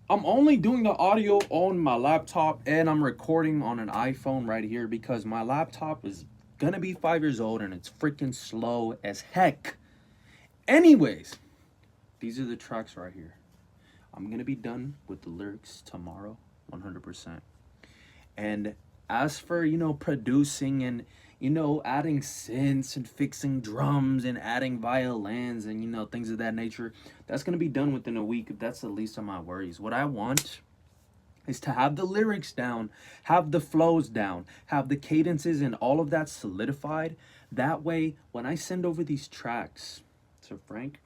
I'm only doing the audio on my laptop and I'm recording on an iPhone right here because my laptop is gonna be 5 years old and it's freaking slow as heck. Anyways, these are the tracks right here. I'm gonna be done with the lyrics tomorrow, 100%. And as for, producing and, adding synths and fixing drums and adding violins and, things of that nature, that's going to be done within a week. That's the least of my worries. What I want is to have the lyrics down, have the flows down, have the cadences and all of that solidified. That way, when I send over these tracks to Frank,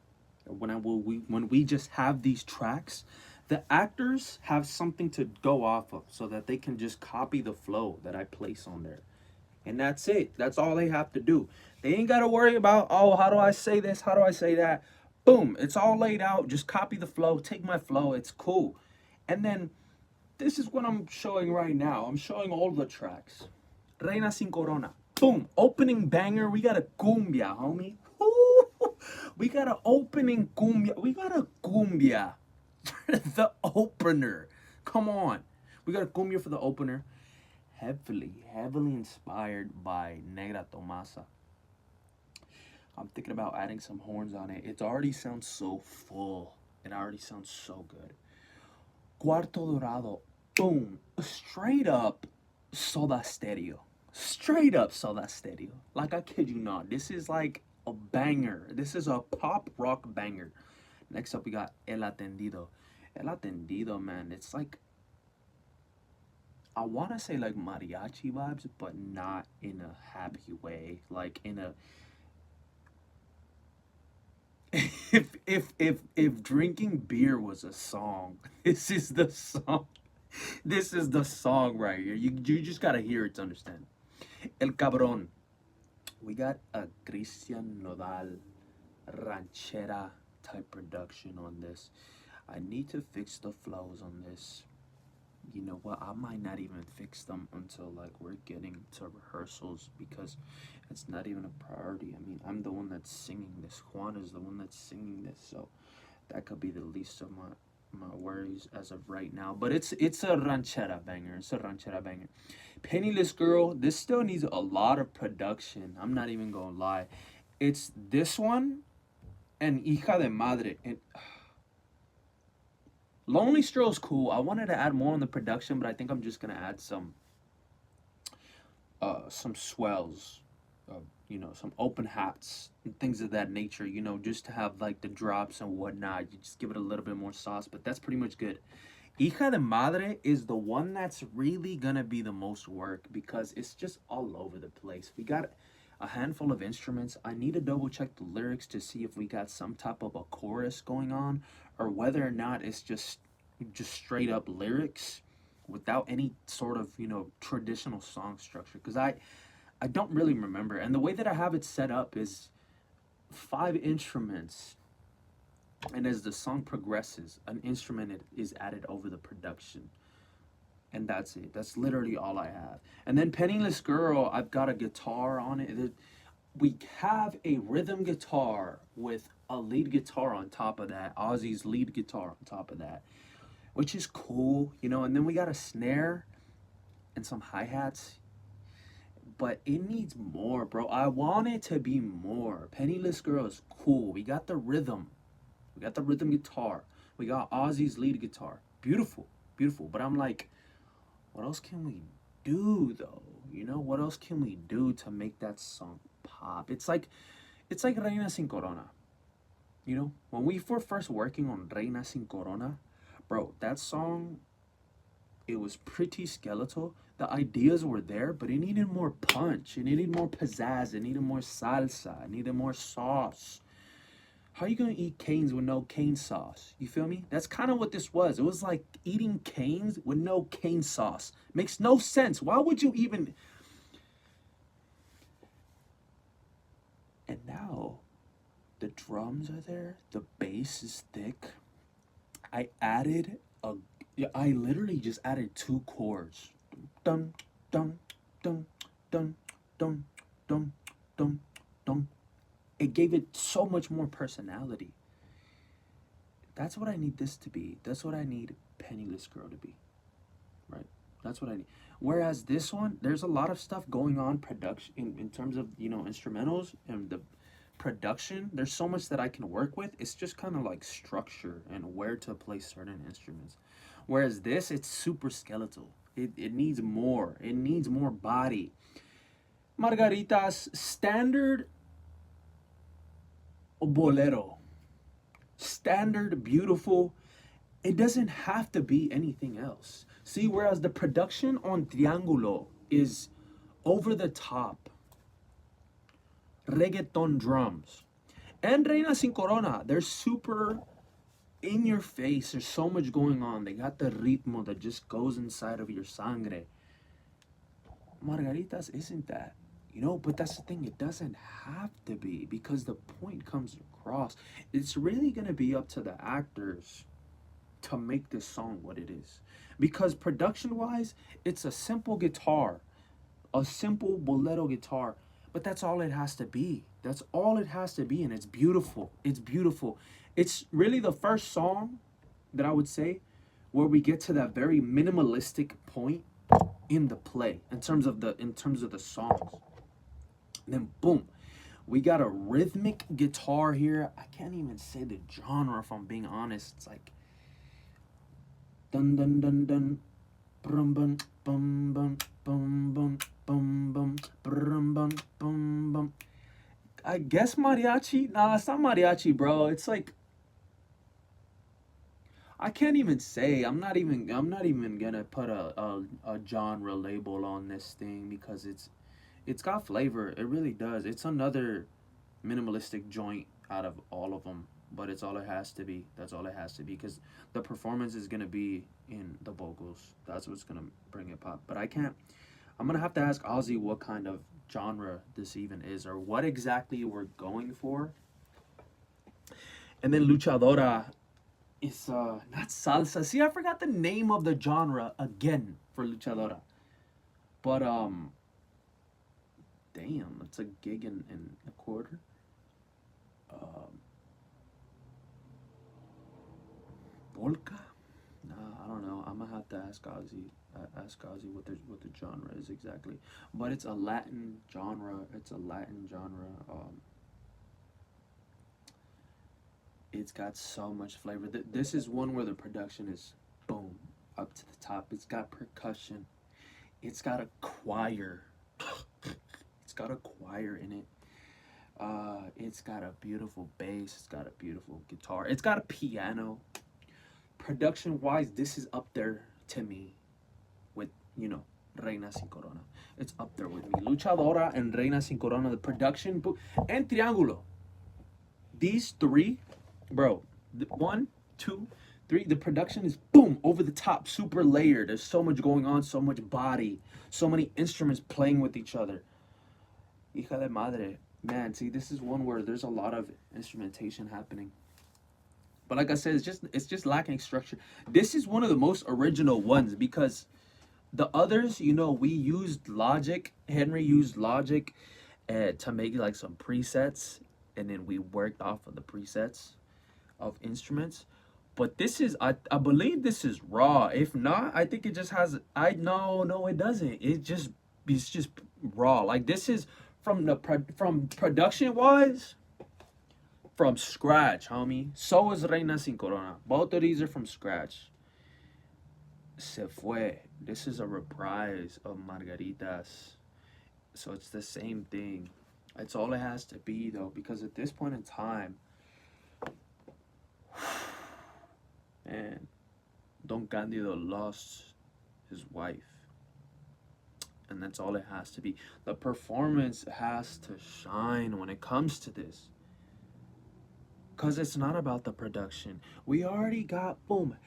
when we just have these tracks, the actors have something to go off of so that they can just copy the flow that I place on there. And that's it. That's all they have to do. They ain't got to worry about, oh, how do I say this? How do I say that? Boom, it's all laid out. Just copy the flow, take my flow. It's cool. And then this is what I'm showing right now. I'm showing all the tracks. Reina Sin Corona. Boom. Opening banger. We got a cumbia, homie. Ooh, we got an opening cumbia. We got a cumbia for the opener. Come on. We got a cumbia for the opener. Heavily inspired by Negra Tomasa. I'm thinking about adding some horns on it. It already sounds so full. It already sounds so good. Cuarto Dorado. Boom. Straight up Soda Stereo. Straight up Soda Stereo. Like, I kid you not. This is like a banger. This is a pop rock banger. Next up, we got El Atendido. El Atendido, man. It's like, I want to say like mariachi vibes, but not in a happy way. Like, in a. If drinking beer was a song, this is the song. This is the song right here. You just gotta hear it to understand. El Cabron. We got a Christian Nodal ranchera type production on this. I need to fix the flows on this. You know what? I might not even fix them until like we're getting to rehearsals because it's not even a priority. I mean, I'm the one that's singing this. Juan is the one that's singing this, so that could be the least of my worries as of right now. But it's a ranchera banger. It's a ranchera banger. Penniless Girl. This still needs a lot of production. I'm not even gonna lie. It's this one and Hija de Madre. And Lonely Stroll's cool. I wanted to add more on the production, but I think I'm just gonna add some swells, some open hats and things of that nature, just to have like the drops and whatnot. You just give it a little bit more sauce, but that's pretty much good. Hija de Madre is the one that's really gonna be the most work because it's just all over the place. We got a handful of instruments. I need to double check the lyrics to see if we got some type of a chorus going on or whether or not it's just straight up lyrics without any sort of, traditional song structure because I don't really remember. And the way that I have it set up is 5 instruments, and as the song progresses, an instrument is added over the production. And that's it. That's literally all I have. And then Penniless Girl, I've got a guitar on it. We have a rhythm guitar with a lead guitar on top of that, Ozzy's lead guitar on top of that, which is cool, And then we got a snare and some hi hats, but it needs more, bro. I want it to be more. Penniless Girl is cool. We got the rhythm. We got the rhythm guitar. We got Ozzy's lead guitar. Beautiful, beautiful. But I'm like, what else can we do though? What else can we do to make that song pop? It's like Reina Sin Corona. When we were first working on Reina Sin Corona, bro, that song, it was pretty skeletal. The ideas were there, but it needed more punch. It needed more pizzazz. It needed more salsa. It needed more sauce. How are you gonna eat canes with no cane sauce? You feel me? That's kind of what this was. It was like eating canes with no cane sauce. Makes no sense. Why would you even? And now, the drums are there. The bass is thick. I added a. I literally just added 2 chords. Dun dun dun dun dun dun dun dun. It gave it so much more personality. That's what I need this to be. That's what I need Penniless Girl to be. Right? That's what I need. Whereas this one, there's a lot of stuff going on production in terms of, instrumentals and the production. There's so much that I can work with. It's just kind of like structure and where to place certain instruments. Whereas this, it's super skeletal. It needs more. It needs more body. Margarita's standard bolero. Standard, beautiful. It doesn't have to be anything else. See, whereas the production on Triángulo is over the top. Reggaeton drums. And Reina Sin Corona, they're super in your face. There's so much going on. They got the ritmo that just goes inside of your sangre. Margaritas isn't that. But that's the thing. It doesn't have to be because the point comes across. It's really going to be up to the actors to make this song what it is. Because production-wise, it's a simple guitar. A simple bolero guitar. But that's all it has to be. That's all it has to be, and it's beautiful. It's beautiful. It's really the first song that I would say where we get to that very minimalistic point in the play in terms of the songs. And then boom, we got a rhythmic guitar here. I can't even say the genre if I'm being honest. It's like dun dun dun dun brum bum bum bum bum bum bum bum brum bum bum bum. I guess mariachi. Nah, it's not mariachi, bro. It's like I can't even say. I'm not even gonna put a genre label on this thing because it's got flavor. It really does. It's another minimalistic joint out of all of them, but it's all it has to be. That's all it has to be because the performance is gonna be in the vocals. That's what's gonna bring it pop. But I can't. I'm gonna have to ask Ozzy what kind of genre this even is or what exactly we're going for. And then Luchadora is not salsa. See, I forgot the name of the genre again for Luchadora. But damn, it's a gig in a quarter. Polka? Nah, I don't know. I'm gonna have to ask Ozzy. Ask Ozzy what the genre is exactly. But it's a Latin genre. It's a Latin genre. It's got so much flavor. This is one where the production is boom up to the top. It's got percussion. It's got a choir. It's got a choir in it. It's got a beautiful bass. It's got a beautiful guitar. It's got a piano. Production wise, this is up there to me with, Reina Sin Corona. It's up there with me. Luchadora and Reina Sin Corona, the production, and Triángulo. These three, bro, 1, 2, 3, the production is boom, over the top, super layered. There's so much going on, so much body, so many instruments playing with each other. Hija de madre. Man, see, this is one where there's a lot of instrumentation happening. But like I said, it's just lacking structure. This is one of the most original ones because the others, we used Logic. Henry used Logic to make like some presets, and then we worked off of the presets of instruments. But this is, I believe this is raw. If not, I think it just has. No, it doesn't. It's just raw. Like this is from production wise. From scratch, homie. So is Reina Sin Corona. Both of these are from scratch. Se fue. This is a reprise of Margaritas. So it's the same thing. It's all it has to be, though, because at this point in time, man, Don Candido lost his wife. And that's all it has to be. The performance has to shine when it comes to this. Because it's not about the production. We already got, boom.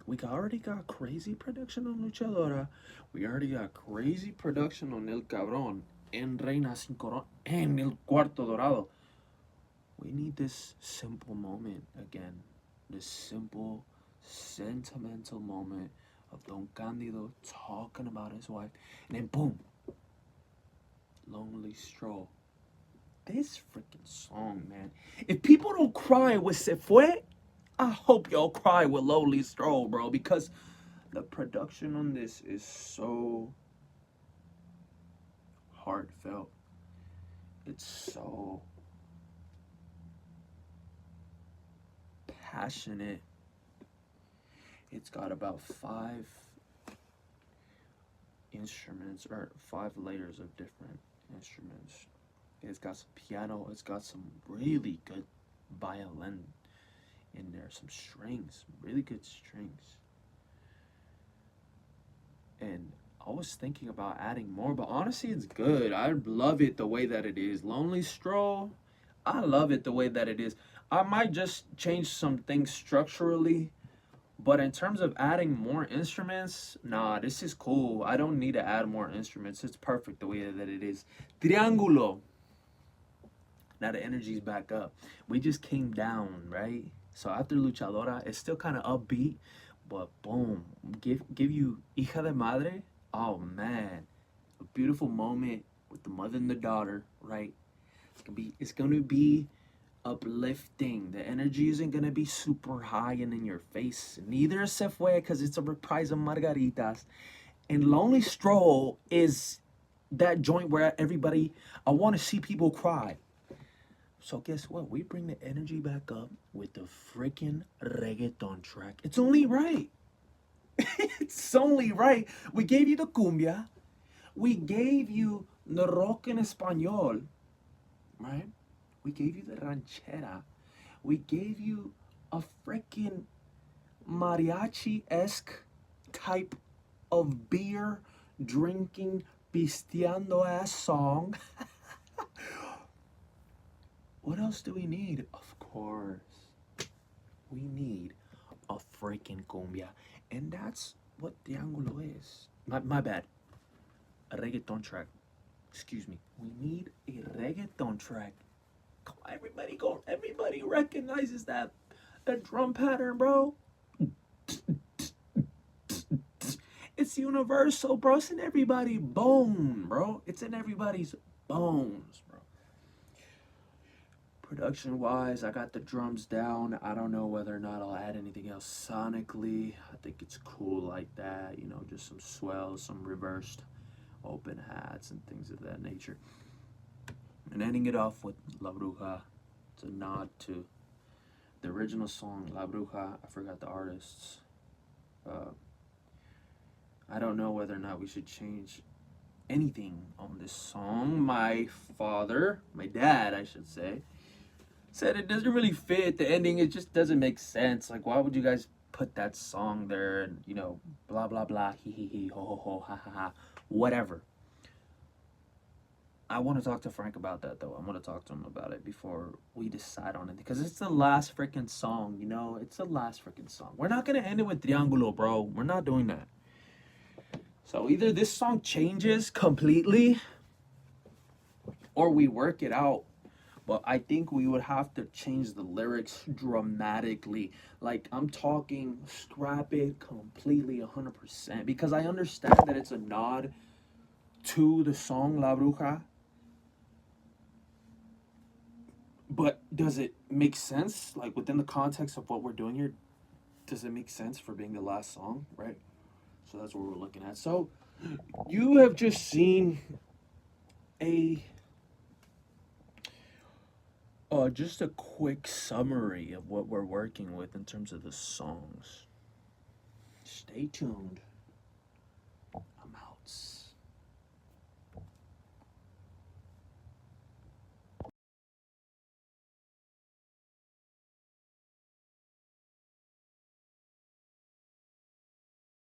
We already got crazy production on Luchadora. We already got crazy production on El Cabrón, en Reina Sin Corona, and El Cuarto Dorado. We need this simple moment again. This simple, sentimental moment of Don Candido talking about his wife. And then boom. Lonely Stroll. this freaking song, man. If people don't cry with Se Fue, I hope y'all cry with Lonely Stroll, bro, because the production on this is so heartfelt. It's so passionate. It's got about 5 instruments or 5 layers of different instruments. It's got some piano, it's got some really good violin in there, some strings, really good strings. And I was thinking about adding more, but honestly, it's good. I love it the way that it is. Lonely Stroll, I love it the way that it is. I might just change some things structurally, but in terms of adding more instruments, nah, this is cool. I don't need to add more instruments. It's perfect the way that it is. Triángulo. Now the energy's back up. We just came down, right? So after Luchadora, it's still kind of upbeat, but boom, give you Hija de Madre. Oh man, a beautiful moment with the mother and the daughter, right? It's gonna be uplifting. The energy isn't gonna be super high and in your face. Neither is Se Fue because it's a reprise of Margaritas. And Lonely Stroll is that joint where everybody, I want to see people cry. So guess what? We bring the energy back up with the freaking reggaeton track. It's only right. It's only right. We gave you the cumbia. We gave you the rock en español, right? We gave you the ranchera. We gave you a freaking mariachi-esque type of beer drinking pisteando ass song. What else do we need? Of course, we need a freaking cumbia. And that's what Triángulo is. My bad. A reggaeton track. Excuse me. We need a reggaeton track. Come on, everybody go. Everybody recognizes that drum pattern, bro. It's universal, bro. It's in everybody's bone, bro. It's in everybody's bones, bro. Production wise, I got the drums down. I don't know whether or not I'll add anything else sonically. I think it's cool like that, you know, just some swells, some reversed open hats and things of that nature. And ending it off with La Bruja. It's a nod to the original song, La Bruja. I forgot the artists. I don't know whether or not we should change anything on this song. My dad, I should say, said it doesn't really fit the ending. It just doesn't make sense. Like, why would you guys put that song there? And, you know, blah blah blah, he he, ho ho ho, ha ha ha, whatever. I want to talk to Frank about that though. I want to talk to him about it before we decide on it because it's the last freaking song. You know, it's the last freaking song. We're not gonna end it with Triángulo, bro. We're not doing that. So either this song changes completely, or we work it out. But I think we would have to change the lyrics dramatically. Like, I'm talking scrap it completely 100%. Because I understand that it's a nod to the song La Bruja. But does it make sense? Like, within the context of what we're doing here, does it make sense for being the last song, right? So that's what we're looking at. So you have just seen a just a quick summary of what we're working with in terms of the songs. Stay tuned.